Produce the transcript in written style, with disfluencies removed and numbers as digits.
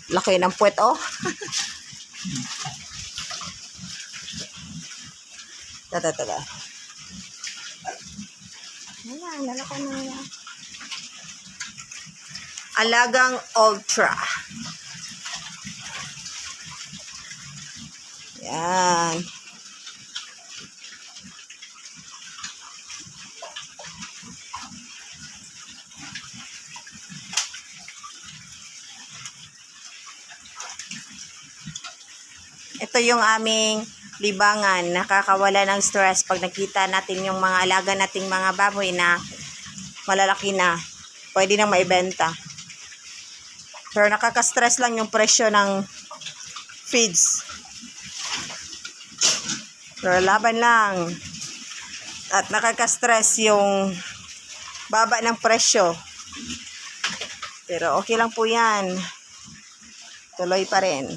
Laki ng puwet, oh. Tata. Ayan, lalaki na yan. Alagang Ultra. Yan. Ito yung aming libangan. Nakakawala ng stress pag nakita natin yung mga alaga nating mga baboy na malalaki na. Pwede nang maibenta. Pero nakaka-stress lang yung presyo ng feeds. Pero laban lang. At nakaka-stress yung baba ng presyo. Pero okay lang po yan. Tuloy pa rin.